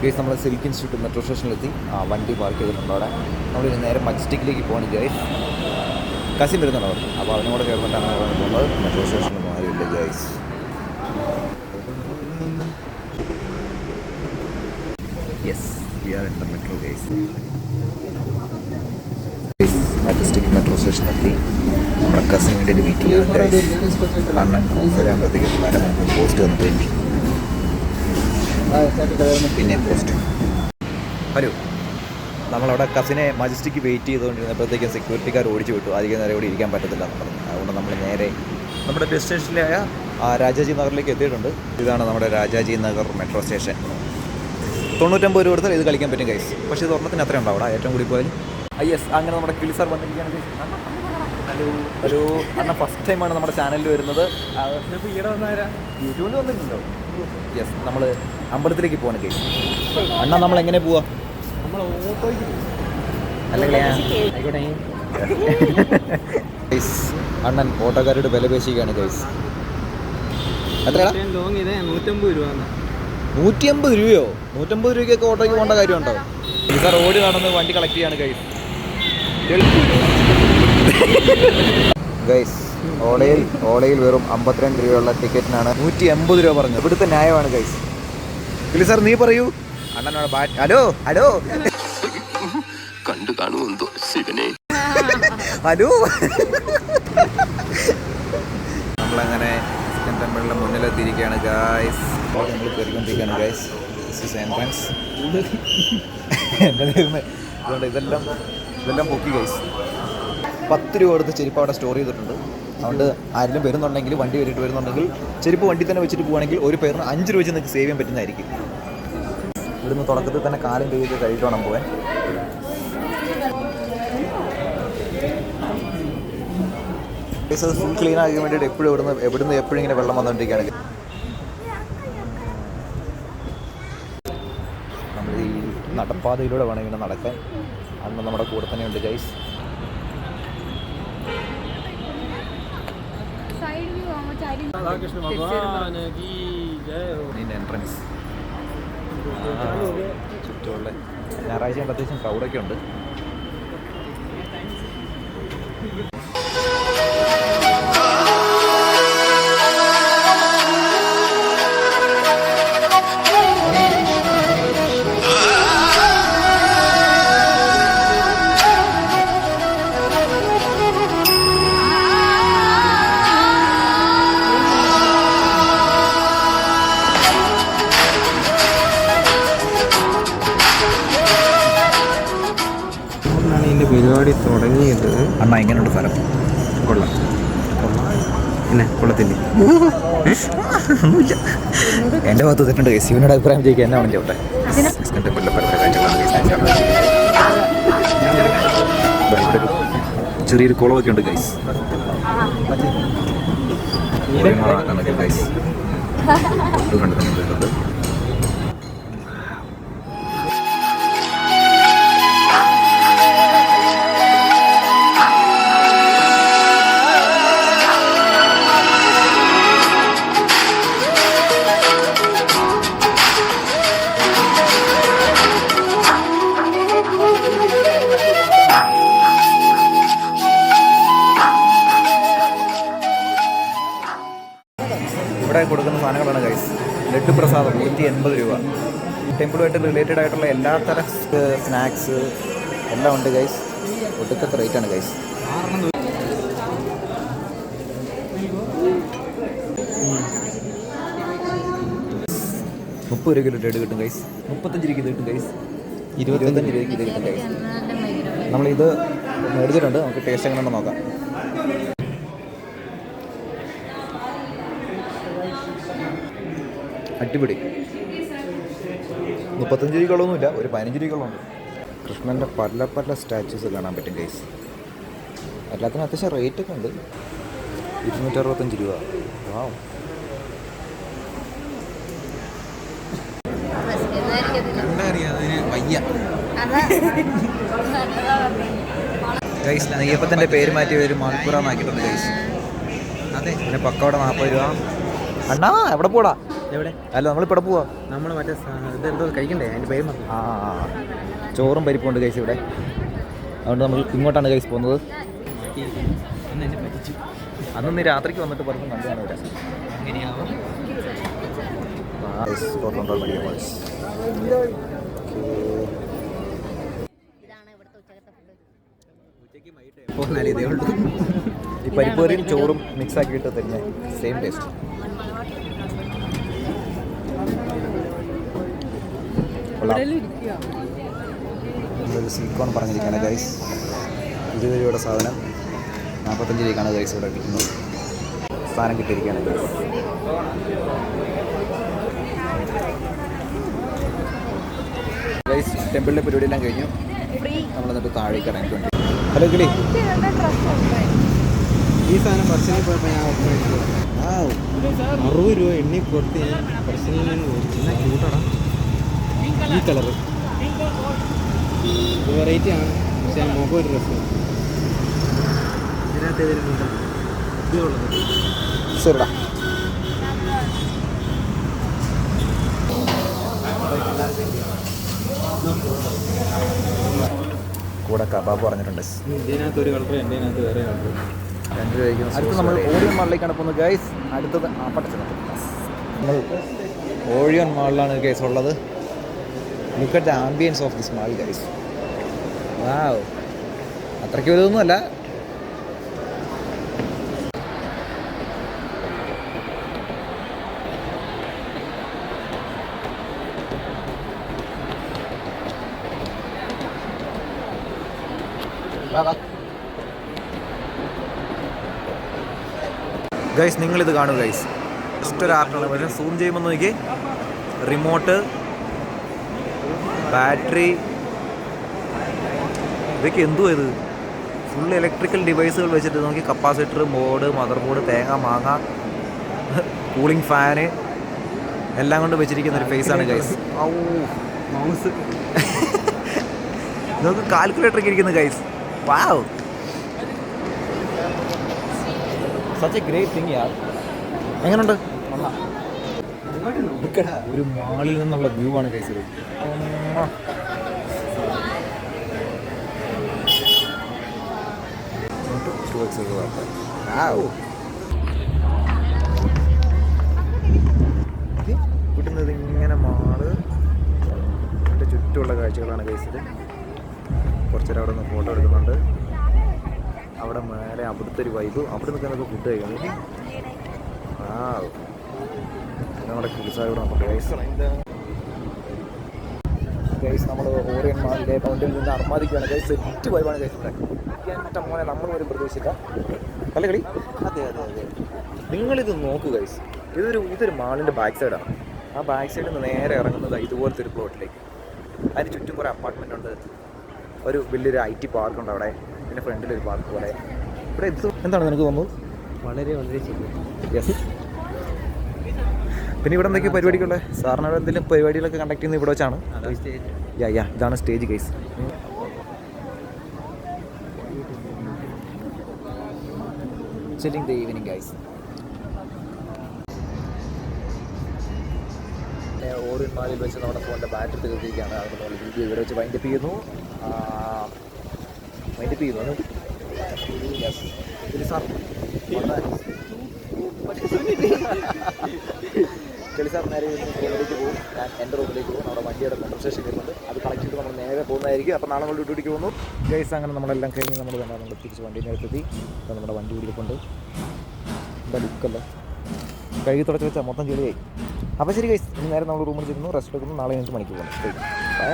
Guys നമ്മൾ silk institute metro സ്റ്റേഷനിലെത്തി. വണ്ടി പാർക്ക് ചെയ്തിട്ടുണ്ട് അവിടെ. നമ്മളിനി നേരെ മജസ്റ്റിക്കിലേക്ക് പോകണം ഗൈസ്. കസിൻ വരുന്നുണ്ട് അവിടെ, അപ്പോൾ അതിനോട് ചേർന്നിട്ടാണ് പോകുന്നത്. മെട്രോ സ്റ്റേഷനിൽ മാറിയില്ല guys. Yes, we are in the metro guys. Majestic metro സ്റ്റേഷനിലെത്തി. നമ്മുടെ കസിന് വേണ്ടിയിട്ട് വെയിറ്റ് ചെയ്യാൻ ഗൈസ്. കാരണം വരാകുമ്പോഴത്തേക്കും പോസ്റ്റ് വന്നിട്ടുണ്ട്. പിന്നെ പോസ്റ്റ്. ഹലോ, നമ്മളവിടെ കസിനെ മജസ്റ്റിക്ക് വെയിറ്റ് ചെയ്തുകൊണ്ടിരുന്നപ്പോഴത്തേക്കും സെക്യൂരിറ്റിക്കാർ ഓടിച്ചു വിട്ടു. അധികം നേരം ഇവിടെ ഇരിക്കാൻ പറ്റത്തില്ല എന്ന് പറഞ്ഞു. അതുകൊണ്ട് നമ്മൾ നേരെ നമ്മുടെ ഡെസ്റ്റിനേഷനിലായ രാജാജി നഗറിലേക്ക് എത്തിയിട്ടുണ്ട്. ഇതാണ് നമ്മുടെ രാജാജി നഗർ മെട്രോ സ്റ്റേഷൻ. 99 രൂപ കൊടുത്താൽ ഇത് കളിക്കാൻ പറ്റും ഗൈസ്. പക്ഷേ ഇത് ഒരെണ്ണത്തിന് അത്രയും ഉണ്ടാവും അവിടെ, ഏറ്റവും കൂടി പോയാലും. യെസ്, അങ്ങനെ നമ്മുടെ കിളിസാർ വന്നിരിക്കുകയാണ് ഗൈസ്. ഹലോ അണ്ണ, ഫസ്റ്റ് ടൈമാണ് നമ്മുടെ ചാനലിൽ വരുന്നത്. യൂട്യൂബിൽ വന്നിട്ടുണ്ടോ? യെസ്, നമ്മൾ അമ്പലത്തിലേക്ക് പോവാണ് ഗൈസ്. അണ്ണ നമ്മൾ എങ്ങനെ പോവാ? ഗൈസ്, അണ്ണൻ ഓട്ടോക്കാരുടെ വില പേശിക്കുകയാണ് ഗൈസ്. എത്രയാണ്? 150 രൂപ. 150 രൂപയോ? 150 രൂപയ്ക്കൊക്കെ ഓട്ടോയ്ക്ക് പോകേണ്ട കാര്യമുണ്ടോ? സാർ ഓടി നടന്ന് വണ്ടി കളക്ട് ചെയ്യാണ് ഗൈസ്. ഗൈസ്, ഓളയിൽ വെറും 52 രൂപയുള്ള ടിക്കറ്റിനാണ് 180 രൂപ പറഞ്ഞത്. ഇവിടുത്തെ ന്യായമാണ് ഗൈസ്. കിളി സാർ നീ പറയൂ. അണ്ണനോട് ഹലോ ഹലോ കണ്ടു കാണുമെന്തോ ശിവനെ. ഹലോ, നമ്മളങ്ങനെ ക്രിസ്ത്യൻ ടെമ്പിളിൻ്റെ മുന്നിലെത്തിയിരിക്കുകയാണ് ഗൈസ്. നമ്മൾ കയറിക്കൊണ്ടിരിക്കുകയാണ് ഗൈസ്. എൻട്രൻസ്. എൻ്റെ അതുകൊണ്ട് ഇതെല്ലാം പൊക്കി ഗൈസ്. 10 രൂപ കൊടുത്ത് ചെരുപ്പ് അവിടെ സ്റ്റോർ ചെയ്തിട്ടുണ്ട്. അതുകൊണ്ട് ആരെങ്കിലും വരുന്നുണ്ടെങ്കിൽ, വണ്ടി കയറിയിട്ട് വരുന്നുണ്ടെങ്കിൽ ചെരുപ്പ് വണ്ടി തന്നെ വെച്ചിട്ട് പോവുകയാണെങ്കിൽ ഒരു പേരിന് 5 രൂപ വെച്ച് നിങ്ങൾക്ക് സേവ് ചെയ്യാൻ പറ്റുന്നതായിരിക്കും. ഇവിടുന്ന് തുടക്കത്തിൽ തന്നെ കാലം ചെയ്ത് കഴിയിട്ട് വേണം പോകാൻ. ഫുൾ ക്ലീൻ ആക്കാൻ വേണ്ടിയിട്ട് എവിടുന്ന് എപ്പോഴും ഇങ്ങനെ വെള്ളം വന്നുകൊണ്ടിരിക്കുകയാണ്. നമ്മൾ ഈ നടപ്പാതയിലൂടെ വേണം ഇങ്ങനെ നടക്കാൻ. അന്ന് നമ്മുടെ കൂടെ തന്നെയുണ്ട് ഗൈസ്. എൻട്രൻസ് ചുറ്റുമുള്ള ഞായറാഴ്ച അത്യാവശ്യം ക്രൗഡൊക്കെ ഉണ്ട്. പരിപാടി തുടങ്ങിയത്. അണ്ണ എങ്ങനെയുണ്ട് സ്ഥലം? കൊള്ളാം. പിന്നെ കൊള്ളത്തില്ലേ? ഒന്നുമില്ല. എൻ്റെ ഭാഗത്ത് തെറ്റുണ്ട് കേസ്. ഇവനോട് അഭിപ്രായം ചോദിക്കുക എന്നാണ് ചോട്ടെ. ചെറിയൊരു കുളമൊക്കെ ഉണ്ട് ഗൈസ്. ഗൈസ് ഇത് കണ്ടിട്ടുണ്ട്. ഇവിടെ കൊടുക്കുന്ന സാധനങ്ങളാണ് ഗൈസ്. ലഡ്ഡു പ്രസാദം 180 രൂപ. ടെമ്പിളുമായിട്ട് റിലേറ്റഡ് ആയിട്ടുള്ള എല്ലാ തരം സ്നാക്സ് എല്ലാം ഉണ്ട് ഗൈസ്. ഒടുക്കത്തെ റേറ്റാണ് ഗൈസ്. 30 രൂപയ്ക്ക് ലഡ്ഡു കിട്ടും ഗൈസ്. 35 രൂപയ്ക്ക് ഇത് കിട്ടും ഗൈസ്. 25 രൂപയ്ക്ക് ഇത് കിട്ടും ഗൈസ്. നമ്മളിത് മേടിച്ചിട്ടുണ്ട്. നമുക്ക് ടേസ്റ്റ് എങ്ങനെയുണ്ടെന്ന് നോക്കാം. അടിപൊളി. 35 രൂപകളൊന്നുമില്ല, ഒരു 15 രൂപകളുണ്ട്. കൃഷ്ണൻ്റെ പല സ്റ്റാച്യൂസ് കാണാൻ പറ്റും ഗൈസ്. എല്ലാത്തിനും അത്യാവശ്യം റേറ്റൊക്കെ ഉണ്ട്. 265 രൂപ. വാവ്. ഗൈസ്, നെയ്യപ്പത്തിൻ്റെ പേര് മാറ്റി ഒരു മാൽപ്പുറ എന്നാക്കിയിട്ടുണ്ട് ഗൈസ്. അതെ, പിന്നെ പക്കോട 40 രൂപ. അണ്ണാ എവിടെ പോടാ? എവിടെ? അല്ല നമ്മളിപ്പോൾ ഇവിടെ പോവാ. നമ്മൾ മറ്റേ ഇതെന്തോ കഴിക്കണ്ടേ? അതിൻ്റെ പേര് മറന്നു. ചോറും പരിപ്പുണ്ട് കൈസ് ഇവിടെ. അതുകൊണ്ട് നമ്മൾ ഇങ്ങോട്ടാണ് കൈസ് പോകുന്നത്. അന്ന് എന്നെ പറ്റിച്ചു. അന്ന് നീ രാത്രിക്ക് വന്നിട്ട് പറഞ്ഞു നല്ലതാണ് ഇവിടെ. അങ്ങനെയാവും. ഇതേ ഉള്ളൂ. ഈ പരിപ്പേറിയും ചോറും മിക്സ് ആക്കിയിട്ട് തരുന്ന സെയിം ടേസ്റ്റ്. നമ്മളൊരു സിലിക്കോൺ പറഞ്ഞിരിക്കുകയാണ് ഗൈസ്. 20 രൂപയുടെ സാധനം 45 രൂപയ്ക്കാണ് ഗൈസ് ഇവിടെ കിട്ടുന്നത്. സാധനം കിട്ടിയിരിക്കുകയാണ് ഗൈസ്. ഗൈസ് ടെമ്പിളിലെ പരിപാടിയെല്ലാം കഴിഞ്ഞു. നമ്മൾ എന്നിട്ട് താഴേക്ക് ഇറങ്ങിക്കൊണ്ട്. ഹലോ കിളി. ഈ സാധനം ബസ്സിന് പോയപ്പോൾ ഞാൻ 60 രൂപ എണ്ണി കൊടുത്ത് ഞാൻ ബസ്സിനിൽ നിന്ന് മേടിച്ചു. കൂട്ടടാ ഈ കളറ് വെറൈറ്റി ആണ്. പക്ഷേ മുഖം ഒരു രസം. ഇതിനകത്ത് ഏതൊരു കൂട്ടം ഇതുള്ളത് ശരിടാ. കൂടെ കബാബ് പറഞ്ഞിട്ടുണ്ട്. ഇതിനകത്ത് ഒരു കളർ, എൻ്റെ അതിനകത്ത് വേറെ കളർ. 2 രൂപയ്ക്ക്. അടുത്ത് നമ്മൾ ഓറിയൻ മാളിലേക്കാണ് പോകുന്നത് ഗൈസ്. അടുത്തത് നമ്മൾ ഓറിയൻ മാളിലാണ് ഗൈസ് ഉള്ളത്. Look at the ambience of this mall guys. Wow, അത്രയ്ക്ക് വലുതൊന്നുമല്ല. ഗൈസ് നിങ്ങളിത് കാണുക ഗൈസ്. ജസ്റ്റ് ഒരു ആപ്പാണ്. പക്ഷേ സൂം ചെയ്യുമ്പോൾ നോക്കി റിമോട്ട്, ബാറ്ററി, ഇതൊക്കെ എന്തുവാ ഇത്? ഫുൾ ഇലക്ട്രിക്കൽ ഡിവൈസുകൾ വെച്ചിട്ട് നോക്കി കപ്പാസിറ്റർ, ബോർഡ്, മദർ ബോർഡ്, തേങ്ങ, മാങ്ങ, കൂളിംഗ് ഫാന് എല്ലാം കൊണ്ട് വെച്ചിരിക്കുന്ന ഒരു ഫേസാണ് ഗൈസ്. മൗസ് നമുക്ക് കാൽക്കുലേറ്ററൊക്കെ ഇരിക്കുന്നു guys. Wow, such a great thing യാർ. എങ്ങനെയുണ്ട്? ഒരു മാളിൽ നിന്നുള്ള വ്യൂ ആണ് ഗൈസ് ഇത്. കിട്ടുന്നത് ഇങ്ങനെ മാള്, എൻ്റെ ചുറ്റുമുള്ള കാഴ്ചകളാണ് ഗൈസ് ഇത്. കുറച്ചേരം അവിടെ നിന്ന് ഫോട്ടോ എടുക്കുന്നുണ്ട്. അവിടെ മേലെ അവിടുത്തെ ഒരു വൈബ്. അവിടെ നിൽക്കുന്നൊക്കെ ഫുഡ് കഴിക്കുന്നത്. നമ്മുടെ കിളിസായി ഇവിടെ നമുക്ക് ഗൈസ്. നമ്മൾ ഓറിയൻ മാളിലെ കൗണ്ടിൽ നിന്ന് അർമാദിക്കുകയാണ് ഗൈസ്. സെറ്റ് വൈബാണ് ഗൈസ് ഇവിടെ. മറ്റേ മോനെ നമ്മൾ ഒരു പ്രതീക്ഷിച്ചില്ല. അല്ല കളി. അതെ അതെ അതെ. നിങ്ങളിത് നോക്കൂ ഗൈസ്. ഇതൊരു മാളിൻ്റെ ബാക്ക് സൈഡാണ്. ആ ബാക്ക് സൈഡിൽ നിന്ന് നേരെ ഇറങ്ങുന്നത് ഇതുപോലത്തെ ഒരു പ്ലോട്ടിലേക്ക്. അതിന് ചുറ്റും കുറേ അപ്പാർട്ട്മെൻ്റ് ഉണ്ട്. ഒരു വലിയൊരു IT പാർക്കുണ്ട് അവിടെ. പിന്നെ ഫ്രണ്ടിലൊരു പാർക്ക് പോലെ. ഇവിടെ എന്താണ് നിനക്ക് തോന്നുന്നത്? വളരെ വളരെ ശരിയാണ്. യെസ്. പിന്നെ ഇവിടെ എന്തൊക്കെയോ പരിപാടികളുള്ളത്? സാറിന് അവിടെ എന്തെങ്കിലും പരിപാടികളൊക്കെ കണ്ടക്ട് ചെയ്യുന്നത് ഇവിടെ വെച്ചാണ്. ഇതാണ് stage guys. Chilling the evening guys. Orion മാളിൽ വെച്ച് നമ്മുടെ ഫോണിൻ്റെ ബാറ്ററി തീർത്തിരിക്കുകയാണ്. അതുകൊണ്ട് നമ്മൾ വീഡിയോ ഇവിടെ വെച്ച് വൈൻഡപ്പ് ചെയ്യുന്നു. യെസ്. സാർ സാർ നേരെ റൂമിലേക്ക് പോകും. ഞാൻ എൻ്റെ റൂമിലേക്ക് പോകും. നമ്മുടെ വണ്ടിയുടെ മെട്രോ സ്റ്റേഷൻ വരുന്നുണ്ട്. അത് കളക്ട് ചെയ്ത് നമ്മൾ നേരെ പോകുന്നതായിരിക്കും. അപ്പോൾ നാളെ നമ്മൾ ഡ്യൂട്ടിക്ക് പോകുന്നു ഗൈസ്. അങ്ങനെ നമ്മളെല്ലാം കഴിഞ്ഞ് നമ്മൾ തിരിച്ച് വണ്ടീൻ്റെ അടുത്തെത്തി. അപ്പോൾ നമ്മുടെ വണ്ടി പിടിക്കുന്നുണ്ട്. എന്താ ലുക്കല്ലേ, കഴുകി തുടച്ച് വെച്ചാൽ മൊത്തം ചെളിയായി. അപ്പോൾ ശരി ഗൈസ്, ഇനി നേരെ നമ്മൾ റൂമിൽ ചെല്ലുന്നു, റെസ്റ്റ് എടുക്കുന്നു. നാളെ 5 മണിക്ക് പോകുന്നു. ബൈ.